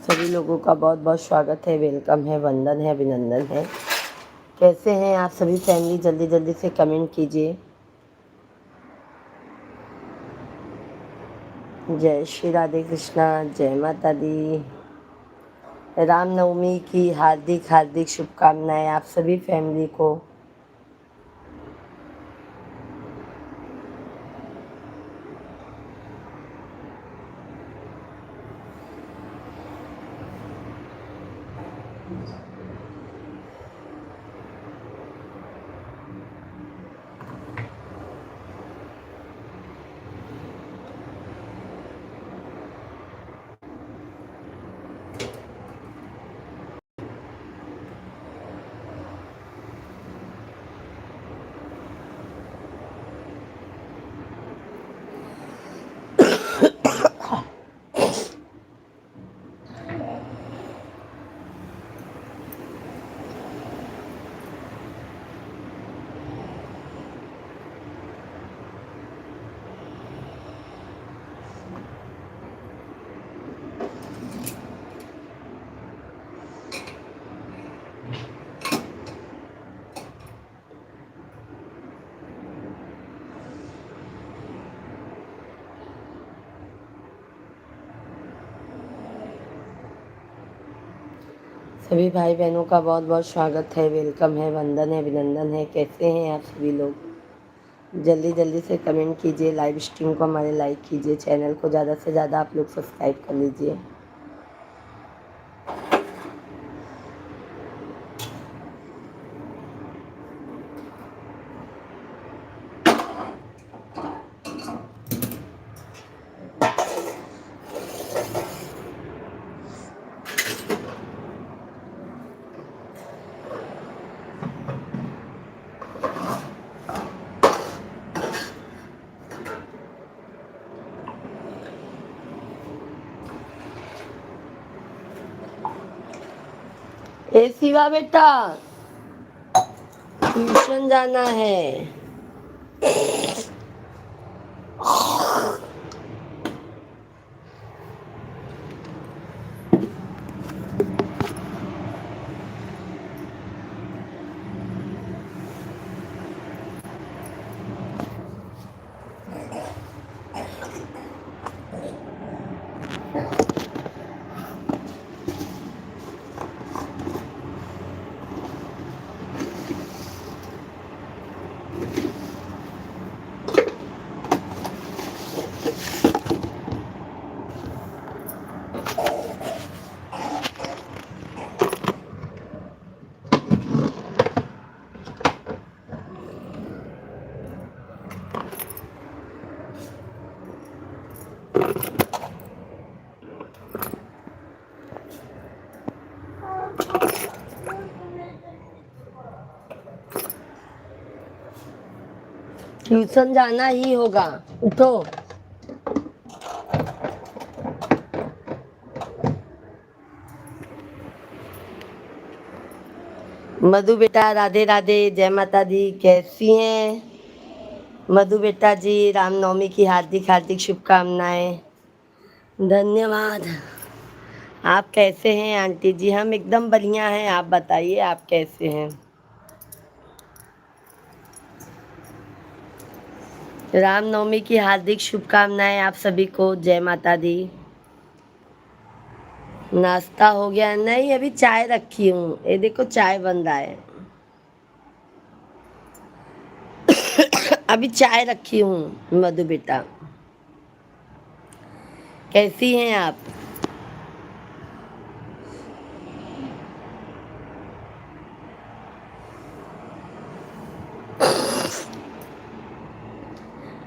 सभी लोगों का बहुत बहुत स्वागत है, वेलकम है, वंदन है, अभिनंदन है। कैसे हैं आप सभी फैमिली? जल्दी जल्दी से कमेंट कीजिए। जय श्री राधे कृष्णा, जय माता दी। रामनवमी की हार्दिक हार्दिक शुभकामनाएं आप सभी फैमिली को। सभी भाई बहनों का बहुत बहुत स्वागत है, वेलकम है, वंदन है, अभिनंदन है। कैसे हैं आप सभी लोग? जल्दी जल्दी से कमेंट कीजिए, लाइव स्ट्रीम को हमारे लाइक कीजिए, चैनल को ज़्यादा से ज़्यादा आप लोग सब्सक्राइब कर लीजिए। ए शिवा बेटा, ट्यूशन जाना है। ट्यूशन जाना ही होगा, उठो। मधु बेटा, राधे राधे, जय माता दी। कैसी हैं मधु बेटा जी? रामनवमी की हार्दिक हार्दिक शुभकामनाएं। धन्यवाद। आप कैसे हैं आंटी जी? हम एकदम बढ़िया हैं, आप बताइए आप कैसे हैं? रामनवमी की हार्दिक शुभकामनाएं आप सभी को। जय माता दी। नाश्ता हो गया? नहीं, अभी चाय रखी हूँ। ये देखो चाय बन रहा है। अभी चाय रखी हूँ मधु बेटा। कैसी हैं आप?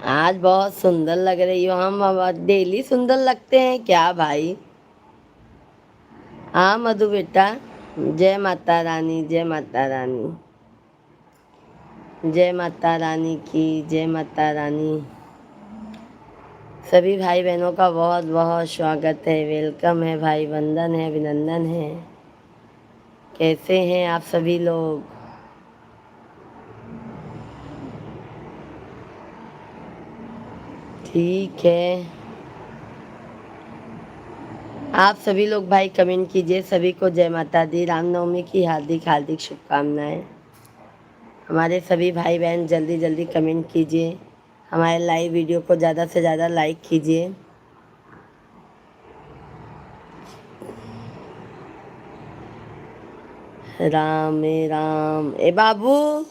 आज बहुत सुंदर लग रही हो। हम डेली सुंदर लगते हैं क्या भाई? हाँ मधु बेटा। जय माता रानी, जय माता रानी, जय माता रानी की, जय माता रानी। सभी भाई बहनों का बहुत बहुत स्वागत है, वेलकम है भाई, वंदन है, अभिनंदन है। कैसे हैं आप सभी लोग? ठीक है। आप सभी लोग भाई कमेंट कीजिए। सभी को जय माता दी, रामनवमी की हार्दिक हार्दिक शुभकामनाएं। हमारे सभी भाई बहन जल्दी जल्दी कमेंट कीजिए। हमारे लाइव वीडियो को ज़्यादा से ज़्यादा लाइक कीजिए। राम राम ए बाबू,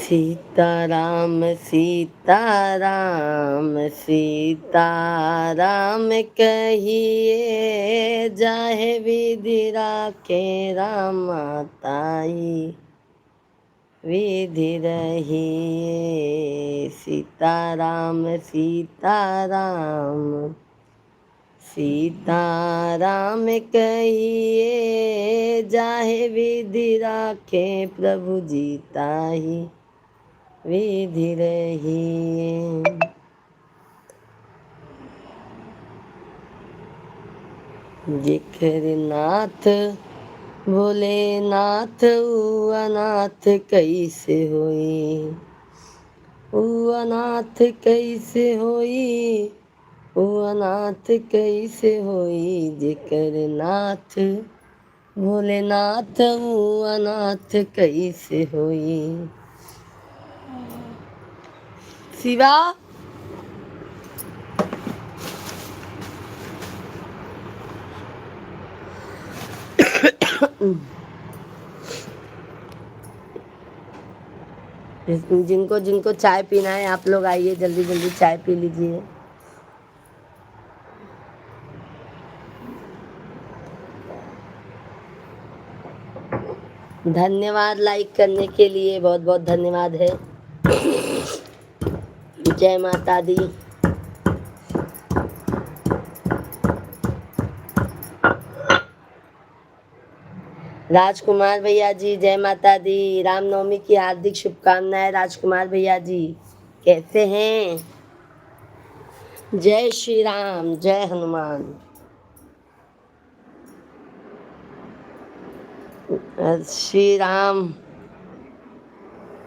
सीताराम सीताराम सीताराम कहिए, जाहे विधि राखे राम ताई विधि रहिए। सीताराम सीताराम सीताराम कहिए, जाहे विधि राखे प्रभु जी ताहि विधि रहिए। जिखर नाथ भोलेनाथ, अनाथ कैसे होई, अनाथ कैसे होई, अनाथ कैसे होई। जिकर नाथ भोलेनाथ, अनाथ कैसे होई। शिवा जिनको जिनको चाय पीना है आप लोग आइए, जल्दी जल्दी चाय पी लीजिए। धन्यवाद लाइक करने के लिए, बहुत बहुत धन्यवाद है। जय माता दी। राजकुमार भैया जी जय माता दी, रामनवमी की हार्दिक शुभकामनाएं। राजकुमार भैया जी कैसे हैं? जय श्री राम, जय हनुमान। श्री राम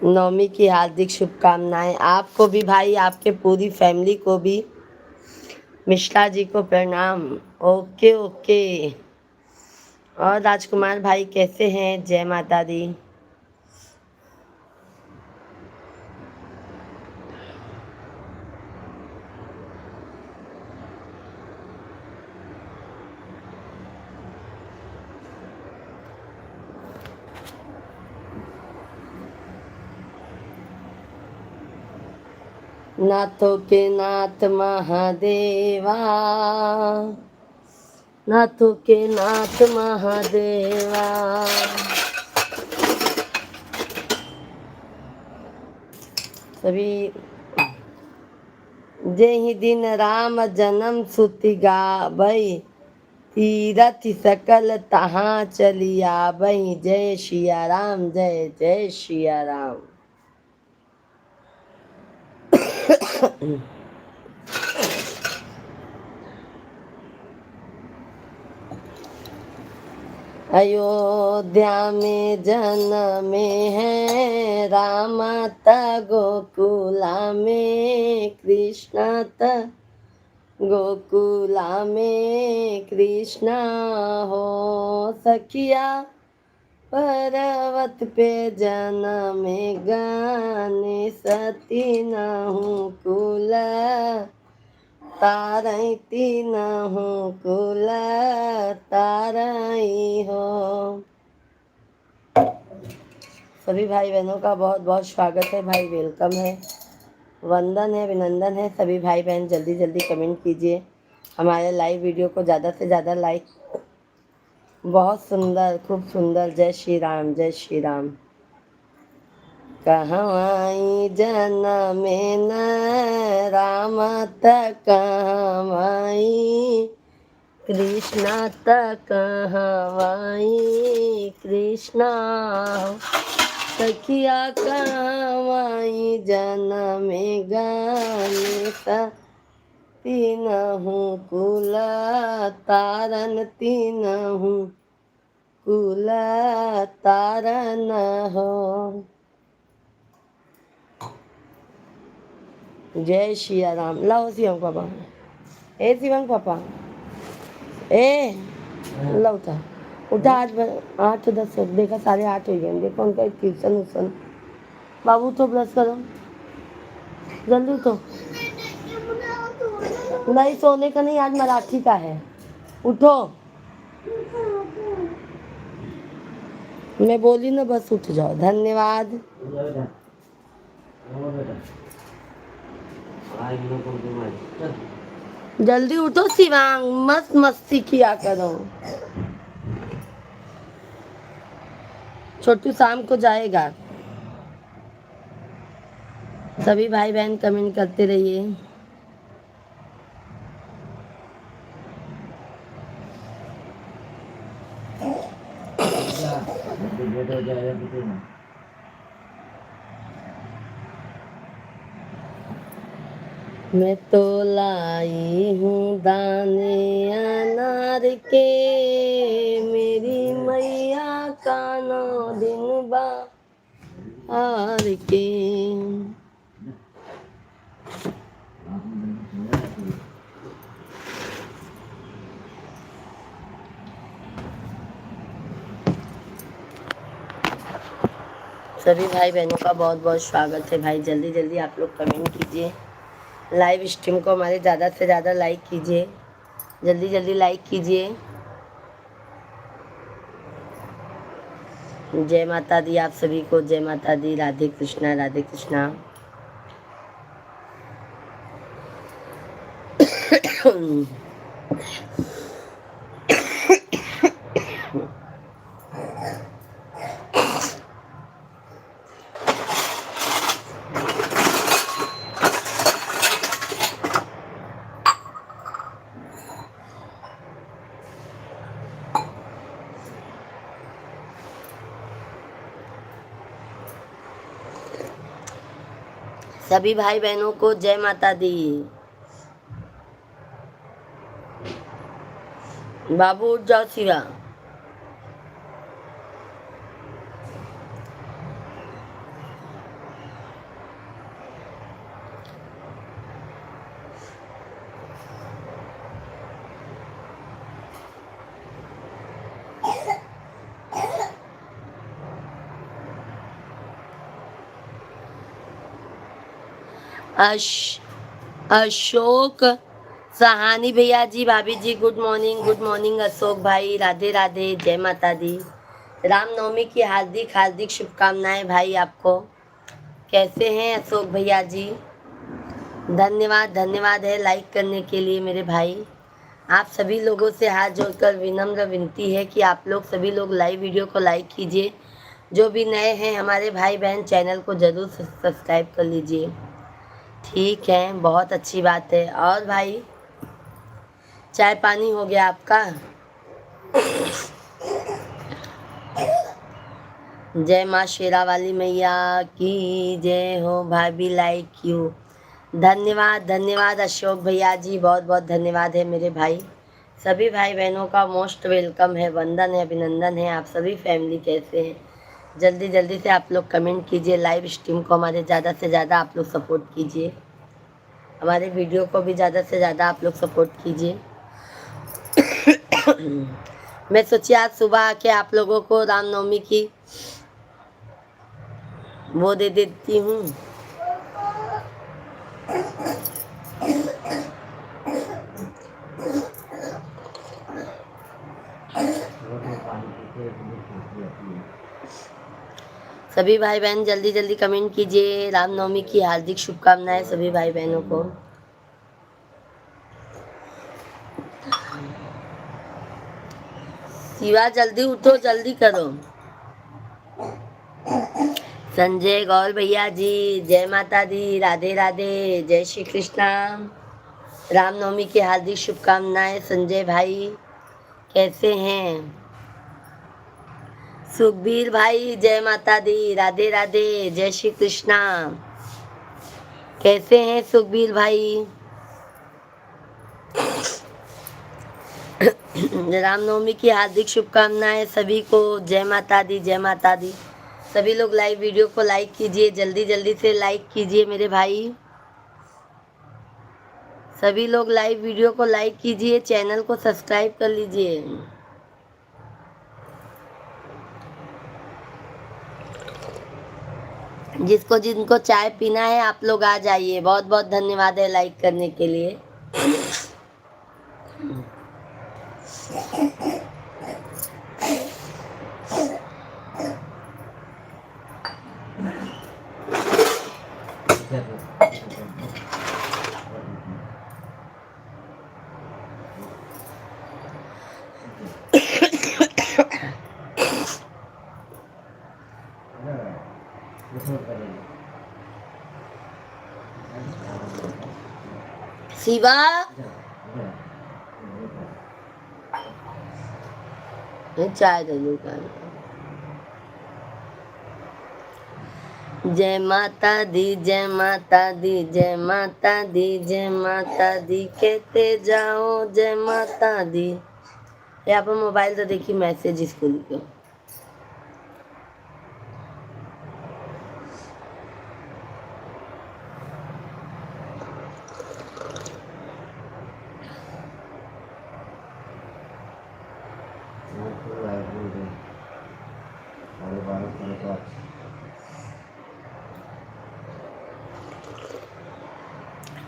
नवमी की हार्दिक शुभकामनाएं आपको भी भाई, आपके पूरी फैमिली को भी। मिश्रा जी को प्रणाम। Okay okay. और राजकुमार भाई कैसे हैं? जय माता दी। नाथों के नाथ महादेवा, नाथों के नाथ महादेवा। सभी जेहि दिन राम जन्म सुति गावई, तीरथ सकल तहाँ चलिया बही। जय सिया राम, जय जय सिया राम। अयोध्या में जन्मे हैं राम, गोकुला में कृष्ण गोकुला में कृष्ण हो। सखिया पर्वत पे जन्मे गाने, सती नहु कुल तारई तीनहु कुल तारई हो। सभी भाई बहनों का बहुत बहुत स्वागत है भाई, वेलकम है, वंदन है, अभिनंदन है। सभी भाई बहन जल्दी जल्दी कमेंट कीजिए। हमारे लाइव वीडियो को ज़्यादा से ज़्यादा लाइक। बहुत सुंदर, खूब सुंदर। जय श्री राम, जय श्री राम। कहवाई जनमे न राम, कहवाई कृष्ण कहवाई कृष्ण। सखिया कहवाई जनमे गणेश, तीनहु कुल तारन, तीनहु कुल तारन हो। जय शिया राम। लाओ शिवंग पापा, ए शिवंग पापा, ए लो उठा उठा। 8:10 देखा, 8:30 हो गए। देखो उनका ट्यूशन उशन। बाबू तो ब्रश करो, जल्दी उठो। नहीं सोने का नहीं, आज मराठी का है। उठो, मैं बोली ना, बस उठ जाओ। धन्यवाद। जल्दी उठो शिवांग, मस्त मस्ती किया करो। छोटू शाम को जाएगा। सभी भाई बहन कमेंट करते रहिए। मैं तो लाई हूँ दाने अनार के, मेरी मैया का 9 दिन बाहर के। सभी भाई बहनों का बहुत बहुत स्वागत है। भाई जल्दी जल्दी आप लोग कमेंट कीजिए। लाइव स्ट्रीम को हमारे ज़्यादा से ज़्यादा लाइक कीजिए। जल्दी जल्दी लाइक कीजिए। जय माता दी आप सभी को, जय माता दी। राधे कृष्णा, राधे कृष्णा। सभी भाई बहनों को जय माता दी। बाबू उठ जाओ शिवा। अशोक सहानी भैया जी, भाभी ji, good morning, good morning. Ashok भाई, राधे राधे, जय माता दी। रामनवमी की हार्दिक हार्दिक शुभकामनाएं भाई आपको। कैसे हैं अशोक भैया जी? धन्यवाद, धन्यवाद है लाइक करने के लिए मेरे भाई। आप सभी लोगों से हाथ जोड़कर विनम्र विनती है कि आप लोग सभी लोग लाइव वीडियो को लाइक कीजिए। जो भी नए हैं हमारे भाई बहन, चैनल को ज़रूर सब्सक्राइब कर लीजिए। ठीक है, बहुत अच्छी बात है। और भाई चाय पानी हो गया आपका? जय माँ शेरा वाली मैया की जय हो। भाभी लाइक क्यों? धन्यवाद, धन्यवाद अशोक भैया जी, बहुत बहुत धन्यवाद है मेरे भाई। सभी भाई बहनों का मोस्ट वेलकम है, वंदन है, अभिनंदन है। आप सभी फैमिली कैसे हैं? जल्दी जल्दी से आप लोग कमेंट कीजिए। लाइव स्ट्रीम को हमारे ज़्यादा से ज़्यादा आप लोग सपोर्ट कीजिए। हमारे वीडियो को भी ज़्यादा से ज़्यादा आप लोग सपोर्ट कीजिए। मैं सोची आज सुबह आके आप लोगों को रामनवमी की वो दे देती हूँ। सभी भाई बहन जल्दी जल्दी कमेंट कीजिए। रामनवमी की हार्दिक शुभकामनाएं सभी भाई बहनों को। शिवा जल्दी उठो, जल्दी करो। संजय गौर भैया जी, जय माता दी, राधे राधे, जय श्री कृष्णा। रामनवमी की हार्दिक शुभकामनाएं संजय भाई, कैसे हैं? सुखबीर भाई, जय माता दी, राधे राधे, जय श्री कृष्णा। कैसे हैं सुखबीर भाई? रामनवमी की हार्दिक शुभकामनाएं सभी को। जय माता दी, जय माता दी। सभी लोग लाइव वीडियो को लाइक कीजिए, जल्दी जल्दी से लाइक कीजिए मेरे भाई। सभी लोग लाइव वीडियो को लाइक कीजिए, चैनल को सब्सक्राइब कर लीजिए। जिसको जिनको चाय पीना है आप लोग आ जाइए। बहुत बहुत धन्यवाद है लाइक करने के लिए। शिवा चाय दे दो। जय माता दी, जय माता दी, जय माता दी, जय माता दी कहते जाओ जय माता दी। यहाँ पर मोबाइल तो देखिए मैसेज स्कूल को।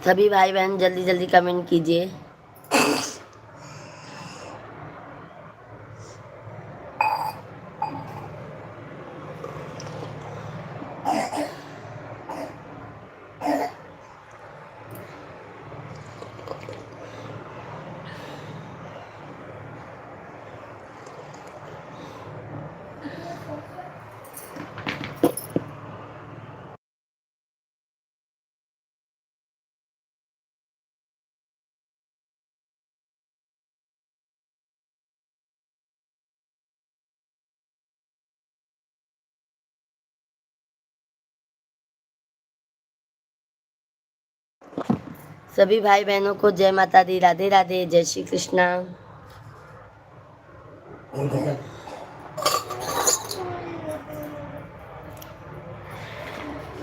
सभी भाई बहन जल्दी जल्दी कमेंट कीजिए। सभी भाई बहनों को जय माता दी, राधे राधे, जय श्री कृष्णा।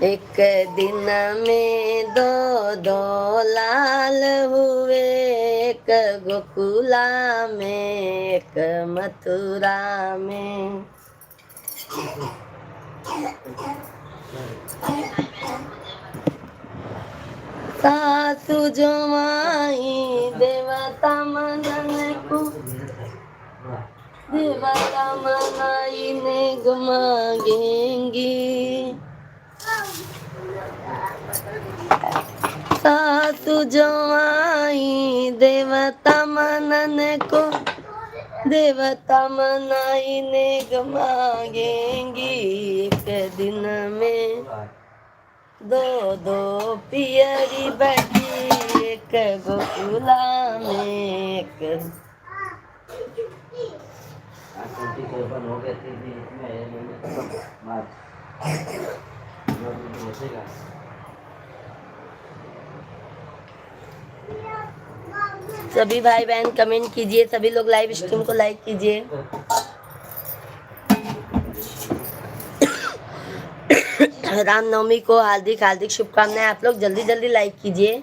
एक दिन में दो दो लाल हुए, एक गोकुला में एक मथुरा में। सासु जो माई देवता मनन को, देवता मनाई ने गुमागेंगी। सासु जो आई देवता मनन को, देवता मनाई ने गमागेंगी। एक दिन में दो दो पियरी बटी, एक गोकुला में एक। सभी भाई बहन कमेंट कीजिए, सभी लोग लाइव स्ट्रीम को लाइक कीजिए। रामनवमी को हार्दिक हार्दिक शुभकामनाएं। आप लोग जल्दी जल्दी लाइक कीजिए।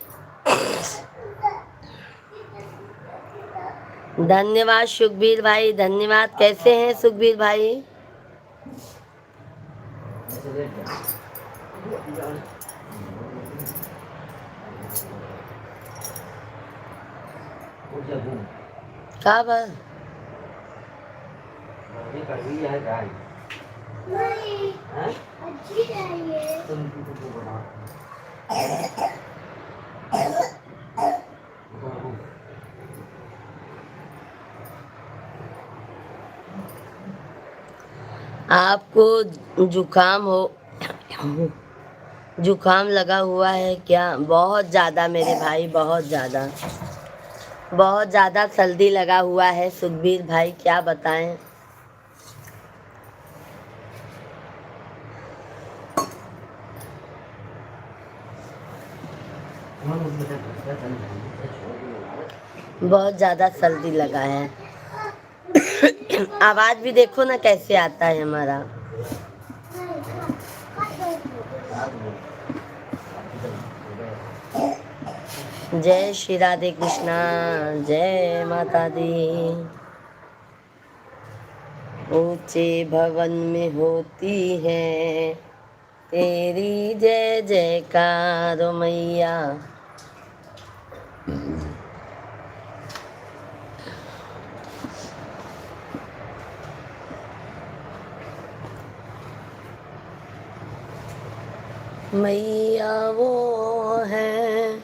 धन्यवाद सुखबीर भाई, धन्यवाद। कैसे हैं सुखबीर भाई? क्या बात? नहीं, अच्छी चाहिए। आपको जुकाम हो, जुकाम लगा हुआ है क्या? बहुत ज़्यादा मेरे भाई, बहुत ज़्यादा सर्दी लगा हुआ है सुखबीर भाई, क्या बताएं। बहुत ज़्यादा सर्दी लगा है। आवाज़ भी देखो ना कैसे आता है हमारा। जय श्री राधे कृष्णा, जय माता दी। ऊंचे भवन में होती है तेरी जय जयकार मैया। मैया वो है,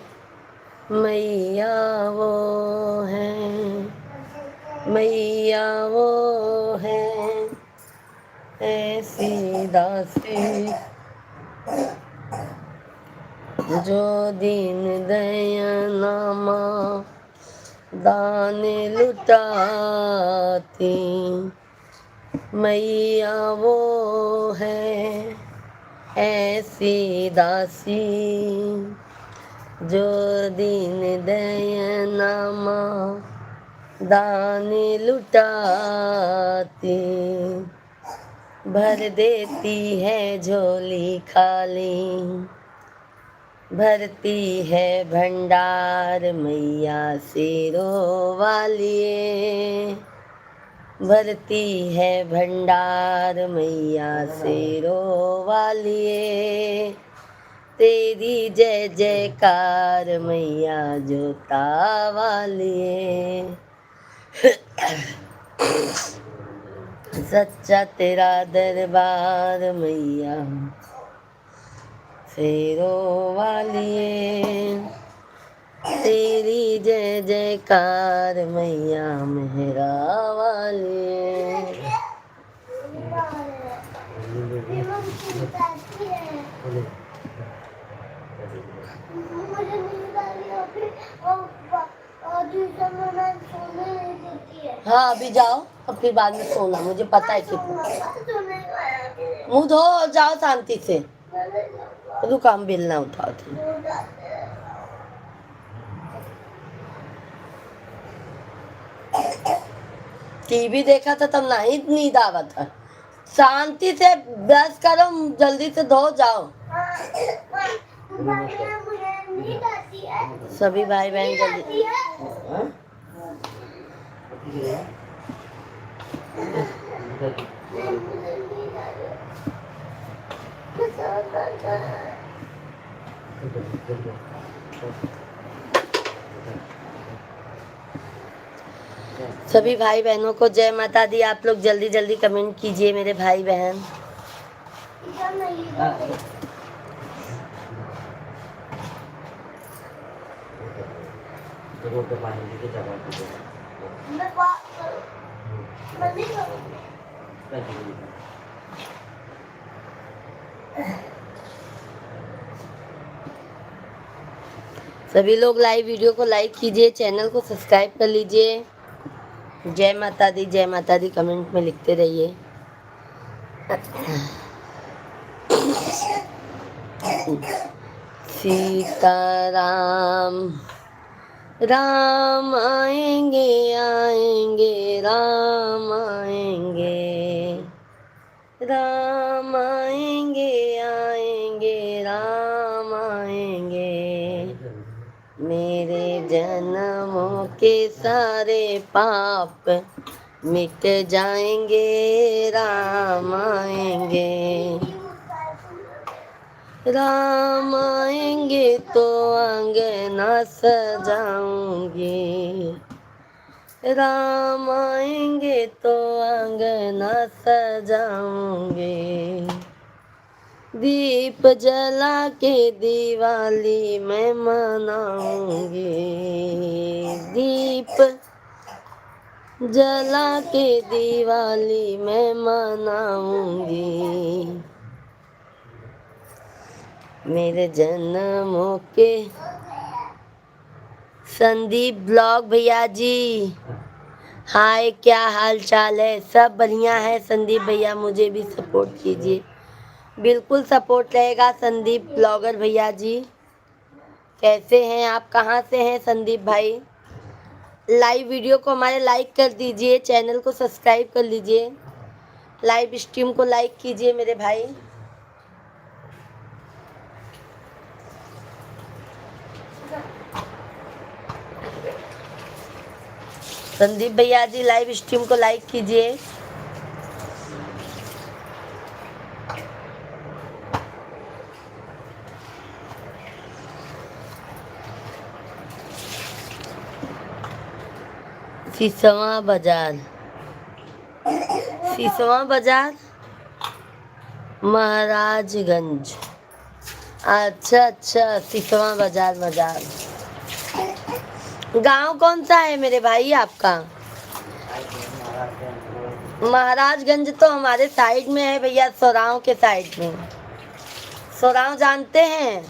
मैया वो है, मैया वो है, ऐसी दासी जो दीन दयानमा दान लुटाती। मैया वो है ऐसी दासी जो दीन दयानमा दान लुटाती। भर देती है झोली खाली, भरती है भंडार मैया शेरों वालिए। भरती है भंडार मैया शेरों वालिए। तेरी जय जयकार मैया जोता वालिए। सच्चा तेरा दरबार मैया शेरों वालिए। तेरी जय जयकार मैया मेहरा वालिए। हाँ अभी जाओ और फिर बाद में सोना, मुझे पता है कितना। मुँह धो और जाओ शांति से। तो काम बेलना उठाओ थे। टीवी देखा था तब नहीं नींद आवा था। शांति से ब्रश करो, जल्दी से धो जाओ। सभी भाई बहन जल्दी। सभी भाई बहनों को जय माता दी। आप लोग जल्दी जल्दी कमेंट कीजिए मेरे भाई बहन। सभी लोग लाइव वीडियो को लाइक कीजिए, चैनल को सब्सक्राइब कर लीजिए। जय माता दी, जय माता दी कमेंट में लिखते रहिए। सीताराम राम आएंगे आएंगे, राम आएंगे, राम आएंगे आएंगे, राम आएंगे। मेरे जन्मों के सारे पाप मिट जाएंगे, राम आएंगे। राम आएंगे तो अंगना सजाऊंगी, राम आएंगे तो अंगना सजाऊंगी। दीप जला के दिवाली मैं मनाऊंगी, दीप जला के दिवाली मैं मनाऊंगी। मेरे जन्मों के संदीप ब्लॉग भैया जी, हाय क्या हाल चाल है? सब बढ़िया है संदीप भैया, मुझे भी सपोर्ट कीजिए। बिल्कुल सपोर्ट रहेगा संदीप ब्लॉगर भैया जी। कैसे हैं आप? कहाँ से हैं संदीप भाई? लाइव वीडियो को हमारे लाइक कर दीजिए, चैनल को सब्सक्राइब कर लीजिए, लाइव स्ट्रीम को लाइक कीजिए मेरे भाई। संदीप भैया जी लाइव स्ट्रीम को लाइक कीजिए। सिसवा बाजार, सिसवा बाजार महाराजगंज। अच्छा अच्छा, सिसवा बाजार बाजार। गांव कौन सा है मेरे भाई आपका? महाराजगंज तो हमारे साइड में है भैया, सोराव के साइड में। सोराव जानते हैं?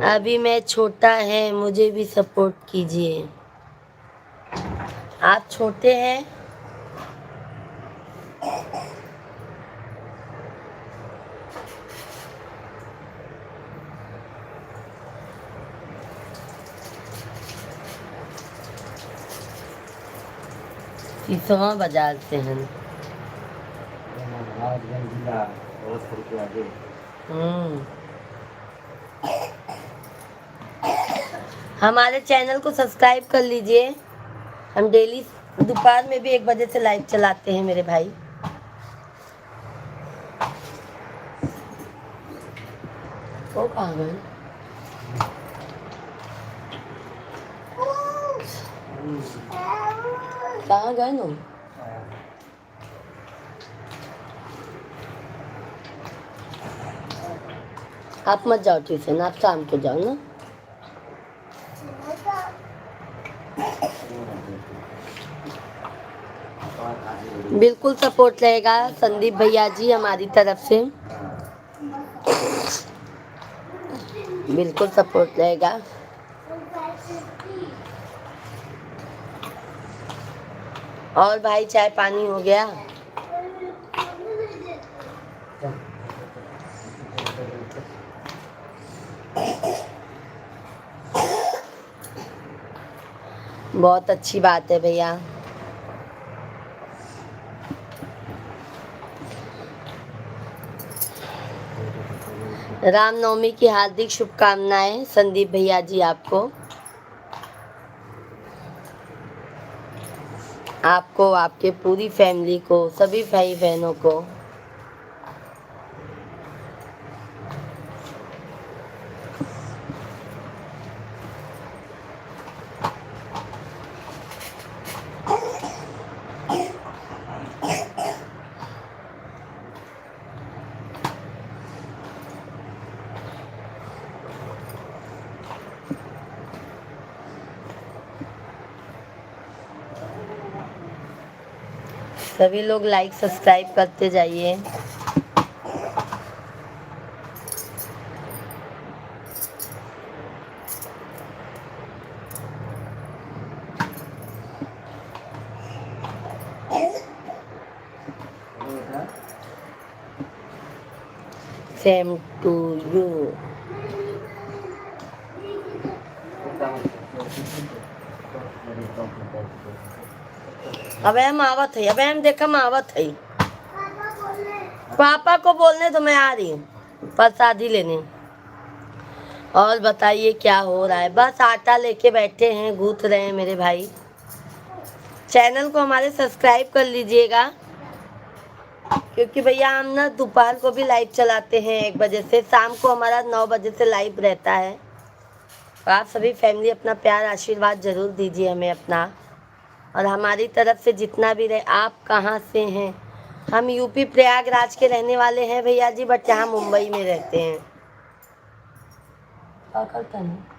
अभी मैं छोटा है, मुझे भी सपोर्ट कीजिए। आप छोटे हैं? सिसवा बाजार से हैं। हमारे चैनल को सब्सक्राइब कर लीजिए। हम डेली दोपहर में भी 1 बजे से लाइव चलाते हैं मेरे भाई। वो कहाँ गए? कहाँ गए ना? आप मत जाओ ट्यूशन, आप शाम को जाओ ना। बिल्कुल सपोर्ट रहेगा संदीप भैया जी हमारी तरफ से, बिल्कुल सपोर्ट रहेगा। और भाई चाय पानी हो गया? बहुत अच्छी बात है भैया। रामनवमी की हार्दिक शुभकामनाएं संदीप भैया जी आपको, आपके पूरी फैमिली को, सभी भाई बहनों को। सभी लोग लाइक सब्सक्राइब करते जाइए। Same to you. अबे हम आवत है, अबे हम देखा हम आवत है। पापा को बोलने तो मैं आ रही हूँ प्रसादी लेने। और बताइए क्या हो रहा है? बस आटा लेके बैठे हैं, गूंथ रहे हैं मेरे भाई। चैनल को हमारे सब्सक्राइब कर लीजिएगा, क्योंकि भैया हम ना दोपहर को भी लाइव चलाते हैं 1 बजे से, शाम को हमारा 9 बजे से लाइव रहता है। तो आप सभी फैमिली अपना प्यार आशीर्वाद जरूर दीजिए हमें अपना, और हमारी तरफ से जितना भी रहे। आप कहाँ से हैं? हम यूपी प्रयागराज के रहने वाले हैं भैया जी, बट यहाँ मुंबई में रहते हैं। क्या करता है?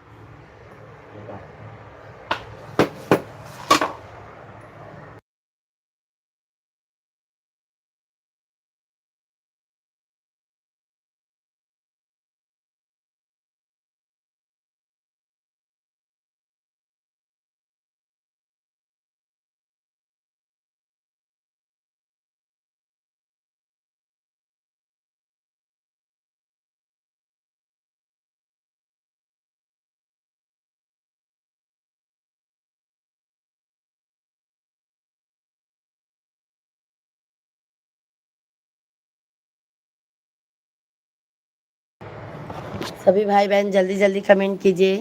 सभी भाई बहन जल्दी जल्दी कमेंट कीजिए।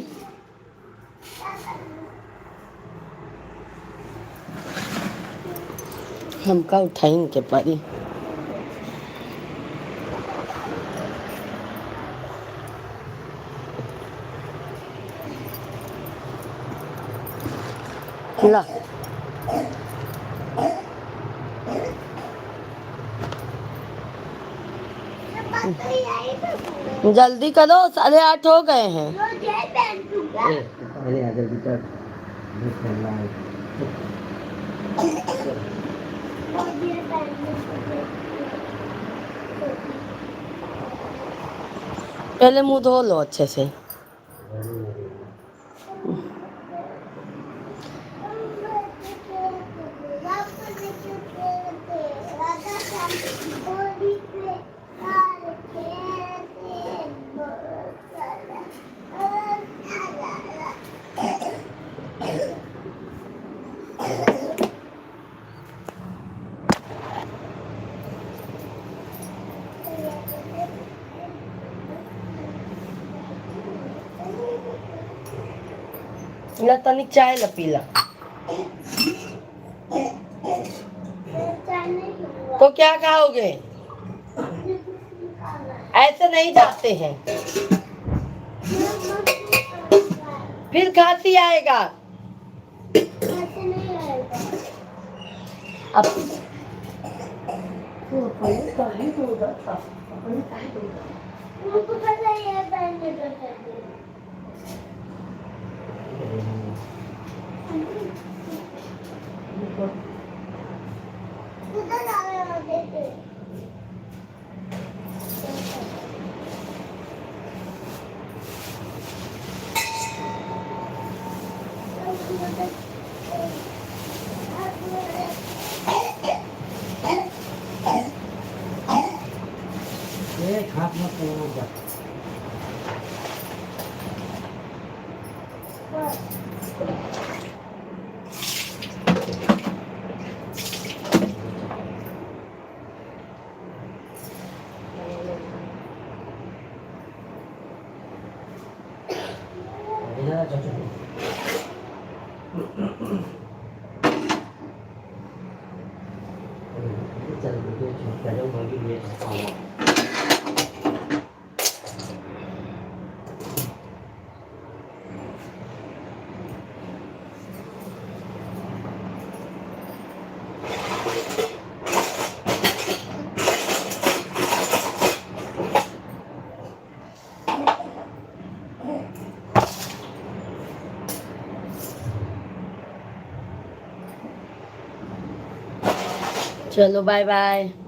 हमका उठाइन के परी। ला जल्दी करो, 8:30 हो गए हैं। पहले मुंह धो लो अच्छे से। ला तनिक चाय ला पीला। तो क्या खाओगे? ऐसे नहीं जाते हैं, फिर खांसी आएगा। अब हाथ मत लगाओ। चलो बाय बाय।